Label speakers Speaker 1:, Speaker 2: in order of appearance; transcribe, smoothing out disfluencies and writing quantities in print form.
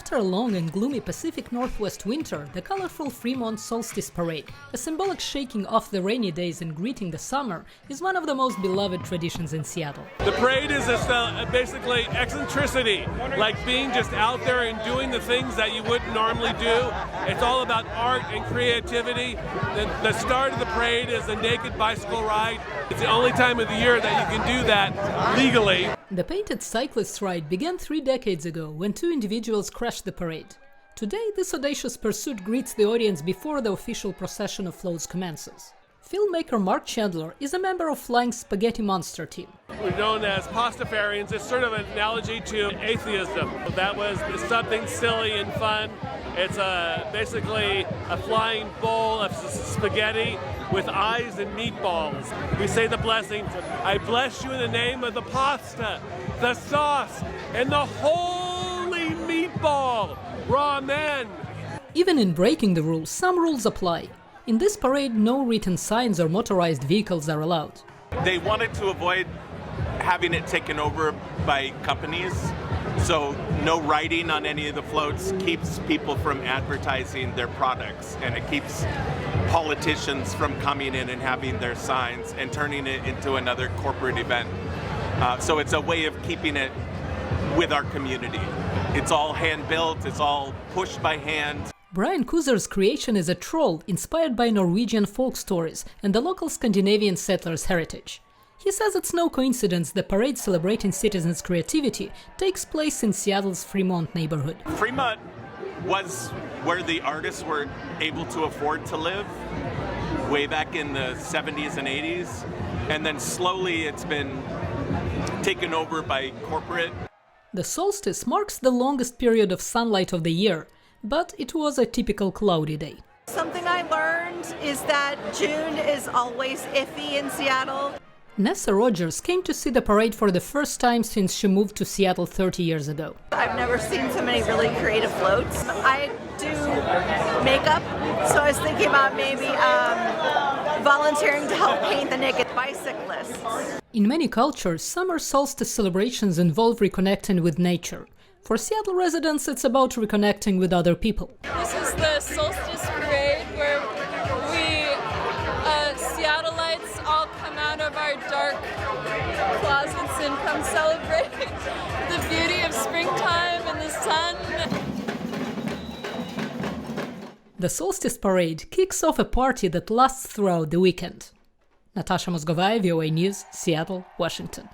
Speaker 1: After a long and gloomy Pacific Northwest winter, the colorful Fremont Solstice Parade, a symbolic shaking off the rainy days and greeting the summer, is one of the most beloved traditions in Seattle.
Speaker 2: The parade is basically eccentricity, like being just out there and doing the things that you wouldn't normally do. It's all about art and creativity. The start of the parade is a naked bicycle ride. It's the only time of the year that you can do that legally.
Speaker 1: The painted cyclist ride began 3 decades ago when 2 individuals crashed the parade. Today, this audacious pursuit greets the audience before the official procession of floats commences. Filmmaker Mark Chandler is a member of Flying Spaghetti Monster team.
Speaker 2: We're known as pastafarians. It's sort of an analogy to atheism. That was something silly and fun. It's basically a flying bowl of spaghetti with eyes and meatballs. We say the blessing, I bless you in the name of the pasta, the sauce, and the holy meatball, ramen.
Speaker 1: Even in breaking the rules, some rules apply. In this parade, no written signs or motorized vehicles are allowed.
Speaker 3: They wanted to avoid having it taken over by companies, so no writing on any of the floats keeps people from advertising their products, and it keeps politicians from coming in and having their signs and turning it into another corporate event. So it's a way of keeping it with our community. It's all hand-built, it's all pushed by hand.
Speaker 1: Brian Kuzer's creation is a troll inspired by Norwegian folk stories and the local Scandinavian settlers' heritage. He says it's no coincidence the parade celebrating citizens' creativity takes place in Seattle's Fremont neighborhood.
Speaker 3: Fremont was where the artists were able to afford to live way back in the 70s and 80s, and then slowly it's been taken over by corporate.
Speaker 1: The solstice marks the longest period of sunlight of the year, but it was a typical cloudy day.
Speaker 4: Something I learned is that June is always iffy in Seattle.
Speaker 1: Nessa Rogers came to see the parade for the first time since she moved to Seattle 30 years ago.
Speaker 4: I've never seen so many really creative floats. I do makeup, so I was thinking about maybe volunteering to help paint the naked bicyclists.
Speaker 1: In many cultures, summer solstice celebrations involve reconnecting with nature. For Seattle residents, it's about reconnecting with other people.
Speaker 5: This is the Solstice Parade where we Seattleites all come out of our dark closets and come celebrate the beauty of springtime and the sun.
Speaker 1: The Solstice Parade kicks off a party that lasts throughout the weekend. Natasha Mozgovaya, VOANews, Seattle, Washington.